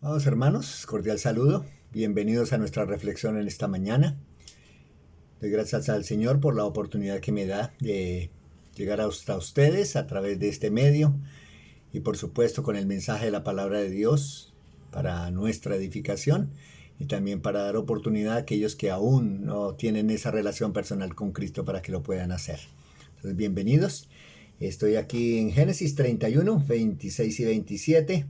Amados hermanos, cordial saludo. Bienvenidos a nuestra reflexión en esta mañana. Doy gracias al Señor por la oportunidad que me da de llegar hasta ustedes a través de este medio y por supuesto con el mensaje de la palabra de Dios para nuestra edificación y también para dar oportunidad a aquellos que aún no tienen esa relación personal con Cristo para que lo puedan hacer. Entonces, bienvenidos. Estoy aquí en Génesis 31, 26 y 27.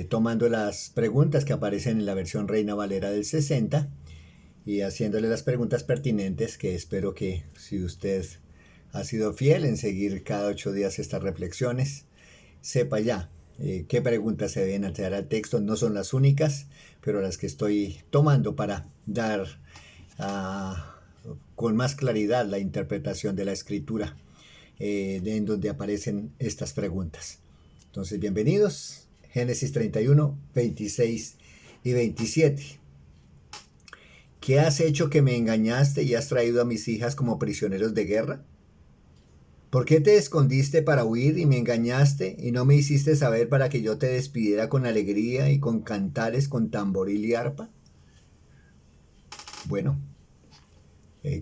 Tomando las preguntas que aparecen en la versión Reina Valera del 60 y haciéndole las preguntas pertinentes que espero que si usted ha sido fiel en seguir cada 8 días estas reflexiones, sepa ya qué preguntas se deben hacer al texto. No son las únicas, pero las que estoy tomando para dar con más claridad la interpretación de la escritura en donde aparecen estas preguntas. Entonces, bienvenidos. Génesis 31, 26 y 27. ¿Qué has hecho que me engañaste y has traído a mis hijas como prisioneros de guerra? ¿Por qué te escondiste para huir y me engañaste y no me hiciste saber para que yo te despidiera con alegría y con cantares, con tamboril y arpa? Bueno,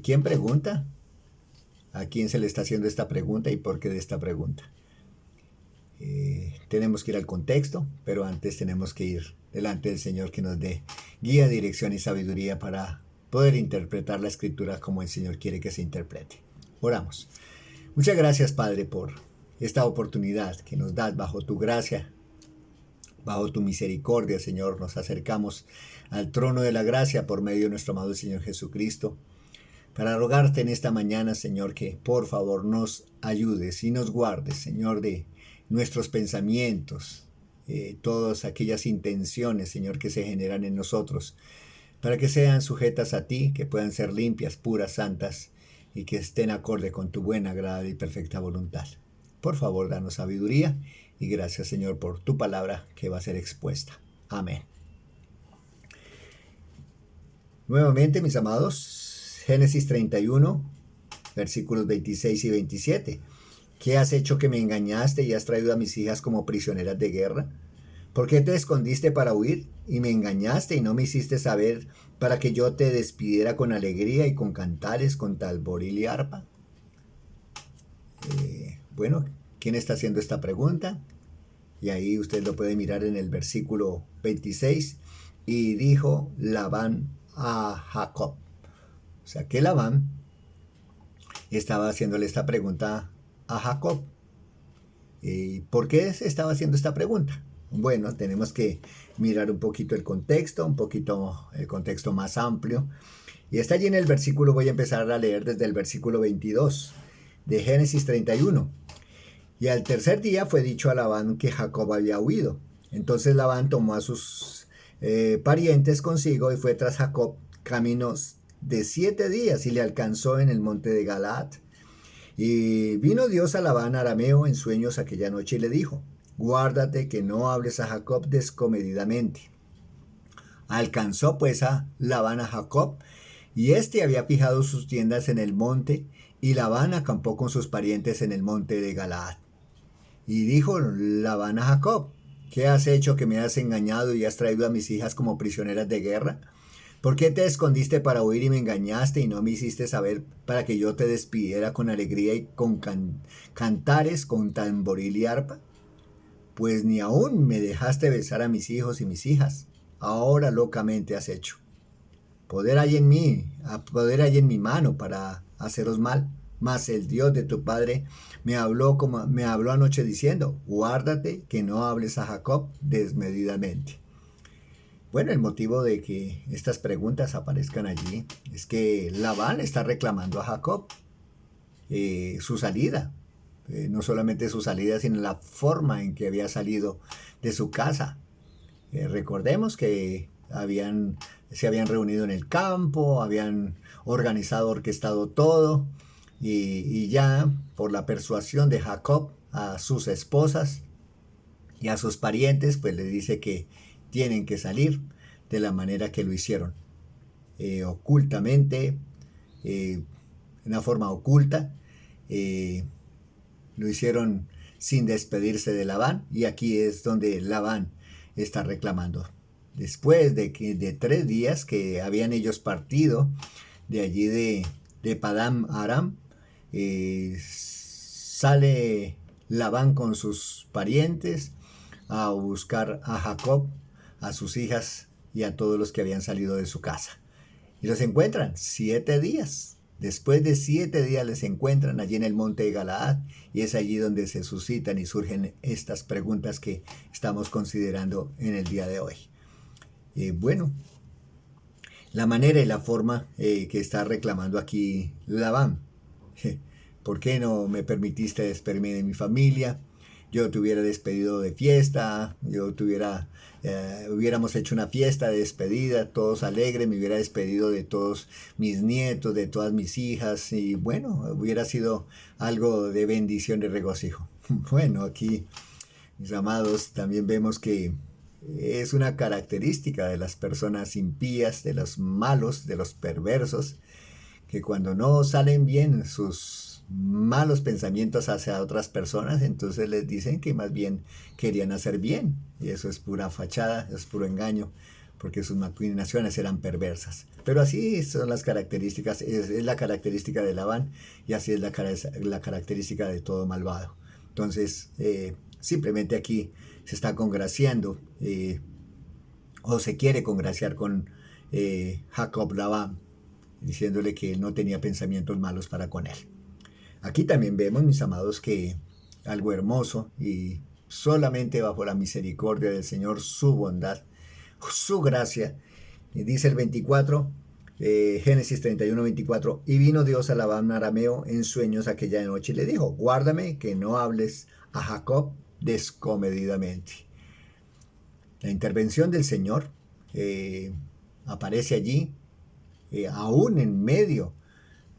¿quién pregunta? ¿A quién se le está haciendo esta pregunta y por qué de esta pregunta? Tenemos que ir al contexto, pero antes tenemos que ir delante del Señor que nos dé guía, dirección y sabiduría para poder interpretar la escritura como el Señor quiere que se interprete. Oramos. Muchas gracias, Padre, por esta oportunidad que nos das bajo tu gracia, bajo tu misericordia, Señor. Nos acercamos al trono de la gracia por medio de nuestro amado Señor Jesucristo, para rogarte en esta mañana, Señor, que por favor nos ayudes y nos guardes, Señor, de nuestros pensamientos, todas aquellas intenciones, Señor, que se generan en nosotros, para que sean sujetas a ti, que puedan ser limpias, puras, santas, y que estén acorde con tu buena, agradable y perfecta voluntad. Por favor, danos sabiduría, y gracias, Señor, por tu palabra que va a ser expuesta. Amén. Nuevamente, mis amados, Génesis 31, versículos 26 y 27. ¿Qué has hecho que me engañaste y has traído a mis hijas como prisioneras de guerra? ¿Por qué te escondiste para huir y me engañaste y no me hiciste saber para que yo te despidiera con alegría y con cantares, con talboril y arpa? Bueno, ¿quién está haciendo esta pregunta? Y ahí usted lo puede mirar en el versículo 26. Y dijo Labán a Jacob. O sea que Labán estaba haciéndole esta pregunta a Jacob. ¿Y por qué se estaba haciendo esta pregunta? Bueno, tenemos que mirar un poquito el contexto, un poquito el contexto más amplio. Y está allí en el versículo, voy a empezar a leer desde el versículo 22 de Génesis 31. Y al tercer día fue dicho a Labán que Jacob había huido. Entonces Labán tomó a sus parientes consigo y fue tras Jacob caminos de 7 días y le alcanzó en el monte de Galaad. Y vino Dios a Labán arameo en sueños aquella noche y le dijo: guárdate que no hables a Jacob descomedidamente. Alcanzó pues a Labán a Jacob, y éste había fijado sus tiendas en el monte, y Labán acampó con sus parientes en el monte de Galaad. Y dijo Labán a Jacob: ¿qué has hecho que me has engañado y has traído a mis hijas como prisioneras de guerra? ¿Por qué te escondiste para huir y me engañaste y no me hiciste saber para que yo te despidiera con alegría y con cantares, con tamboril y arpa? Pues ni aún me dejaste besar a mis hijos y mis hijas. Ahora locamente has hecho. Poder hay en mí, poder hay en mi mano para haceros mal. Mas el Dios de tu padre me habló anoche diciendo: guárdate que no hables a Jacob desmedidamente. Bueno, el motivo de que estas preguntas aparezcan allí es que Labán está reclamando a Jacob su salida. No solamente su salida, sino la forma en que había salido de su casa. Recordemos que se habían reunido en el campo, habían organizado, orquestado todo, y ya por la persuasión de Jacob a sus esposas y a sus parientes, pues le dice que tienen que salir de la manera que lo hicieron, ocultamente, de una forma oculta. Lo hicieron sin despedirse de Labán, y aquí es donde Labán está reclamando. Después de 3 días que habían ellos partido de allí de Padam Aram, sale Labán con sus parientes a buscar a Jacob, a sus hijas y a todos los que habían salido de su casa. Y los encuentran 7 días. Después de 7 días les encuentran allí en el monte de Galaad, y es allí donde se suscitan y surgen estas preguntas que estamos considerando en el día de hoy. Bueno, la manera y la forma que está reclamando aquí Labán. ¿Por qué no me permitiste despedirme de mi familia? Yo te hubiera despedido de fiesta, hubiéramos hecho una fiesta de despedida, todos alegres, me hubiera despedido de todos mis nietos, de todas mis hijas, y bueno, hubiera sido algo de bendición y regocijo. Bueno, aquí, mis amados, también vemos que es una característica de las personas impías, de los malos, de los perversos, que cuando no salen bien sus malos pensamientos hacia otras personas, entonces les dicen que más bien querían hacer bien, y eso es pura fachada, es puro engaño, porque sus maquinaciones eran perversas. Pero así son las características, es la característica de Labán, y así es la característica de todo malvado. Entonces, simplemente aquí se está congraciando, o se quiere congraciar con Jacob Labán, diciéndole que él no tenía pensamientos malos para con él. Aquí también vemos, mis amados, que algo hermoso, y solamente bajo la misericordia del Señor, su bondad, su gracia. Y dice el 24, Génesis 31, 24, y vino Dios a Labán arameo en sueños aquella noche y le dijo, guárdame que no hables a Jacob descomedidamente. La intervención del Señor aparece allí, aún en medio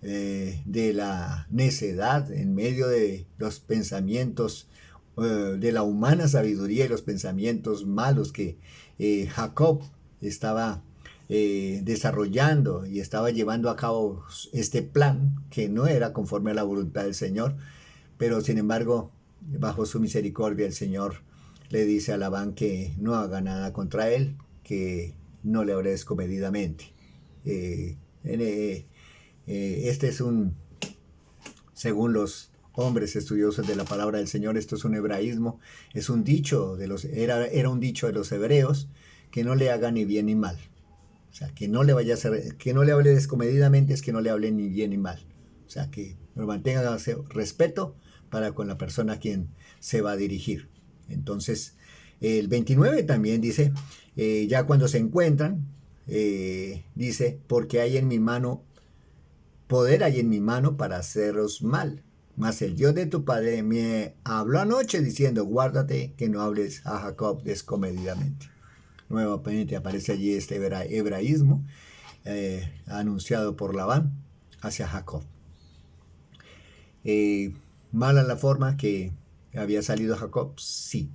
de la necedad, en medio de los pensamientos de la humana sabiduría y los pensamientos malos que Jacob estaba desarrollando y estaba llevando a cabo este plan que no era conforme a la voluntad del Señor, pero sin embargo, bajo su misericordia, el Señor le dice a Labán que no haga nada contra él, que no le hable descomedidamente. Este es según los hombres estudiosos de la palabra del Señor, esto es un hebraísmo, es un dicho era un dicho de los hebreos, que no le haga ni bien ni mal. O sea, que no le vaya a hacer, que no le hable descomedidamente, es que no le hable ni bien ni mal. O sea, que lo mantenga respeto para con la persona a quien se va a dirigir. Entonces, el 29 también dice, ya cuando se encuentran, dice, porque hay en mi mano, poder hay en mi mano para haceros mal. Mas el Dios de tu padre me habló anoche diciendo, guárdate que no hables a Jacob descomedidamente. Nuevamente aparece allí este hebraísmo anunciado por Labán hacia Jacob. Mala la forma que había salido Jacob, sí.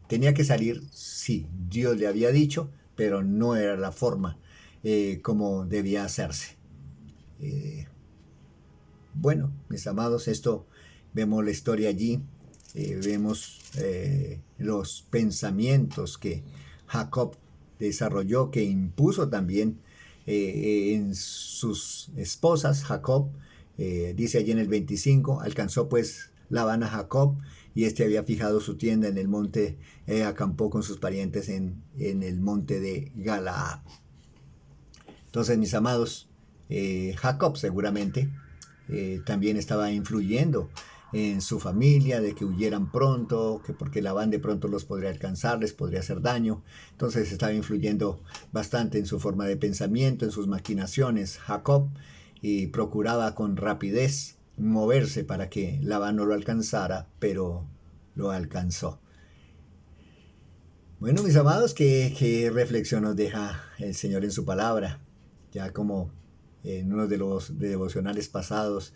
Tenía que salir, sí. Dios le había dicho, pero no era la forma como debía hacerse. Bueno, mis amados, esto vemos la historia allí, vemos los pensamientos que Jacob desarrolló, que impuso también en sus esposas. Jacob, dice allí en el 25, alcanzó pues Labán a Jacob, y este había fijado su tienda en el monte, acampó con sus parientes en el monte de Galaad. Entonces, mis amados, Jacob seguramente también estaba influyendo en su familia, de que huyeran pronto, que porque Labán de pronto los podría alcanzar, les podría hacer daño. Entonces estaba influyendo bastante en su forma de pensamiento, en sus maquinaciones, Jacob, y procuraba con rapidez moverse para que Labán no lo alcanzara, pero lo alcanzó. Bueno, mis amados, ¿qué reflexión nos deja el Señor en su palabra? Ya como en uno de los devocionales pasados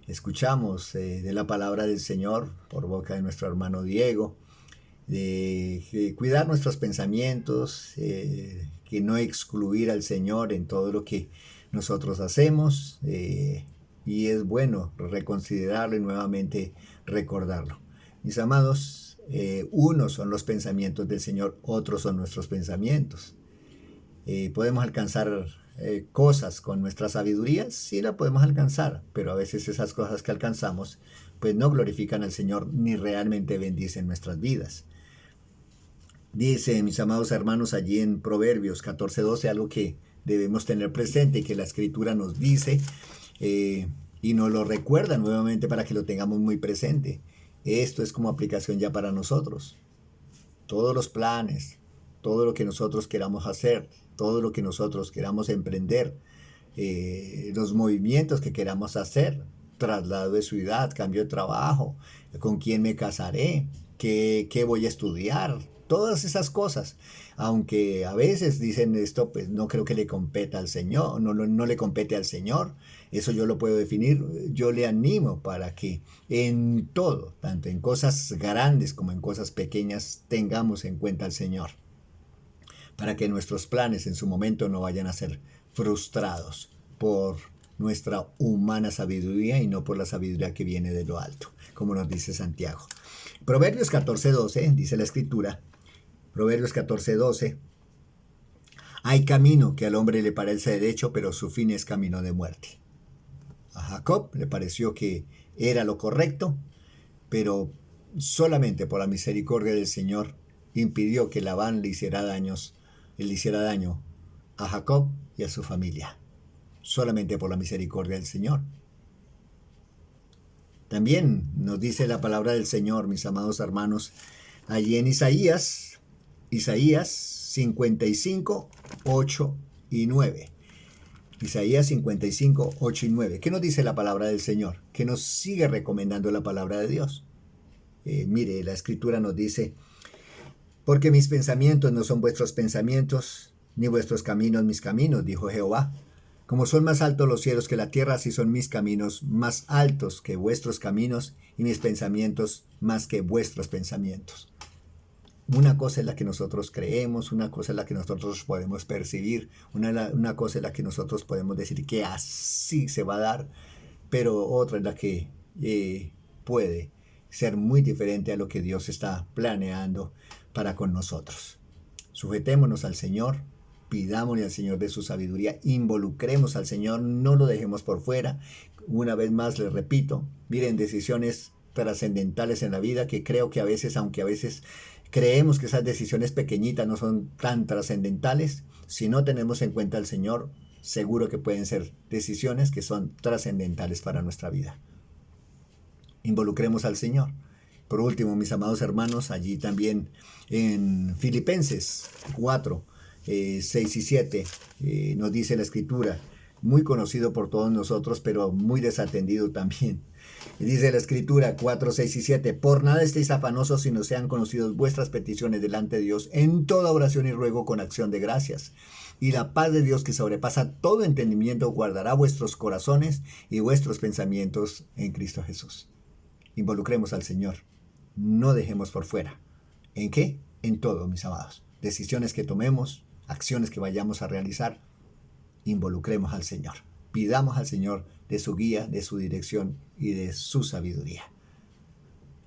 escuchamos de la palabra del Señor por boca de nuestro hermano Diego, de cuidar nuestros pensamientos, que no excluir al Señor en todo lo que nosotros hacemos, y es bueno reconsiderarlo y nuevamente recordarlo. Mis amados, Unos son los pensamientos del Señor, otros son nuestros pensamientos. ¿Podemos alcanzar cosas con nuestra sabiduría? Sí la podemos alcanzar, pero a veces esas cosas que alcanzamos pues no glorifican al Señor ni realmente bendicen nuestras vidas. Dice, mis amados hermanos, allí en Proverbios 14:12, algo que debemos tener presente y que la Escritura nos dice y nos lo recuerda nuevamente para que lo tengamos muy presente. Esto es como aplicación ya para nosotros. Todos los planes, todo lo que nosotros queramos hacer, todo lo que nosotros queramos emprender, los movimientos que queramos hacer, traslado de ciudad, cambio de trabajo, con quién me casaré, qué voy a estudiar, todas esas cosas. Aunque a veces dicen esto, pues no creo que le competa al Señor, no le compete al Señor. Eso yo lo puedo definir. Yo le animo para que en todo, tanto en cosas grandes como en cosas pequeñas, tengamos en cuenta al Señor, para que nuestros planes en su momento no vayan a ser frustrados por nuestra humana sabiduría y no por la sabiduría que viene de lo alto, como nos dice Santiago. Proverbios 14:12, dice la Escritura, Proverbios 14:12, hay camino que al hombre le parece derecho, pero su fin es camino de muerte. A Jacob le pareció que era lo correcto, pero solamente por la misericordia del Señor impidió que Labán le hiciera daño a Jacob y a su familia. Solamente por la misericordia del Señor. También nos dice la palabra del Señor, mis amados hermanos, allí en Isaías 55, 8 y 9. Isaías 55, 8 y 9. ¿Qué nos dice la palabra del Señor? Que nos sigue recomendando la palabra de Dios. Mire, la Escritura nos dice, porque mis pensamientos no son vuestros pensamientos, ni vuestros caminos mis caminos, dijo Jehová. Como son más altos los cielos que la tierra, así son mis caminos más altos que vuestros caminos y mis pensamientos más que vuestros pensamientos. Una cosa es la que nosotros creemos, una cosa es la que nosotros podemos percibir, una cosa es la que nosotros podemos decir que así se va a dar, pero otra es la que puede ser muy diferente a lo que Dios está planeando para con nosotros. Sujetémonos al Señor, pidámosle al Señor de su sabiduría, involucremos al Señor, no lo dejemos por fuera. Una vez más les repito, miren, decisiones trascendentales en la vida que creo que a veces, aunque a veces creemos que esas decisiones pequeñitas no son tan trascendentales, si no tenemos en cuenta al Señor, seguro que pueden ser decisiones que son trascendentales para nuestra vida. Involucremos al Señor. Por último, mis amados hermanos, allí también en Filipenses 4, 6 y 7, nos dice la Escritura, muy conocido por todos nosotros, pero muy desatendido también. Dice la Escritura 4, 6 y 7, por nada estéis afanosos, sino sean conocidos vuestras peticiones delante de Dios en toda oración y ruego con acción de gracias. Y la paz de Dios, que sobrepasa todo entendimiento, guardará vuestros corazones y vuestros pensamientos en Cristo Jesús. Involucremos al Señor. No dejemos por fuera. ¿En qué? En todo, mis amados. Decisiones que tomemos, acciones que vayamos a realizar, involucremos al Señor. Pidamos al Señor de su guía, de su dirección y de su sabiduría.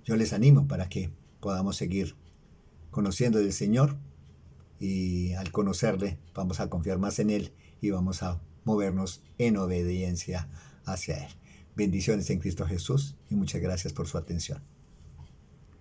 Yo les animo para que podamos seguir conociendo del Señor y al conocerle vamos a confiar más en Él y vamos a movernos en obediencia hacia Él. Bendiciones en Cristo Jesús y muchas gracias por su atención.